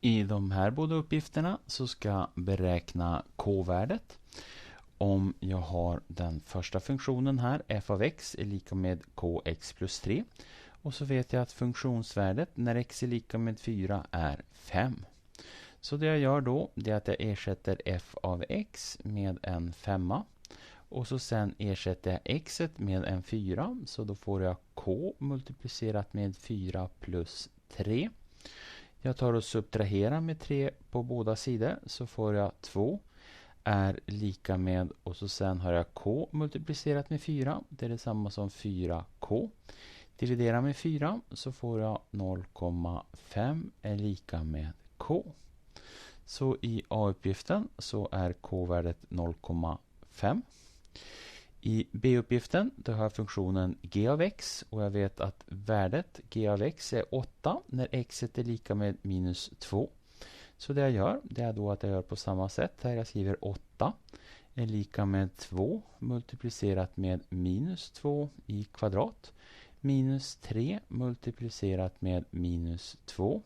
I de här båda uppgifterna så ska jag beräkna k-värdet. Om jag har den första funktionen här, f av x är lika med kx plus 3. Och så vet jag att funktionsvärdet när x är lika med 4 är 5. Så det jag gör då är att jag ersätter f av x med en 5. Och så sen ersätter jag x med en 4. Så då får jag k multiplicerat med 4 plus 3. Jag tar och subtraherar med 3 på båda sidor, så får jag 2 är lika med, och så sen har jag k multiplicerat med 4. Det är detsamma som 4k. Dividera med 4 så får jag 0,5 är lika med k. Så i A-uppgiften så är k-värdet 0,5. I B-uppgiften då har jag funktionen g av x och jag vet att värdet g av x är 8 när x är lika med minus 2. Så det jag gör det är då att jag gör på samma sätt. Här jag skriver 8 är lika med 2 multiplicerat med minus 2 i kvadrat. Minus 3 multiplicerat med minus 2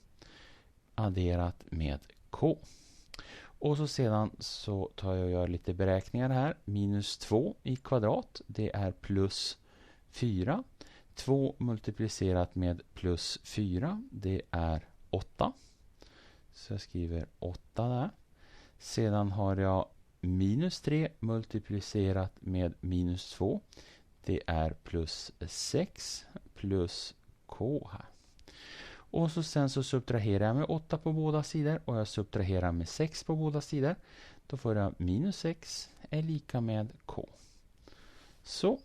adderat med k. Och så sedan så tar jag och gör lite beräkningar här. Minus 2 i kvadrat, det är plus 4. 2 multiplicerat med plus 4, det är 8. Så jag skriver 8 där. Sedan har jag minus 3 multiplicerat med minus 2. Det är plus 6 plus k här. Och så sen så subtraherar jag med 8 på båda sidor och jag subtraherar med 6 på båda sidor. Då får jag minus 6 är lika med k. Så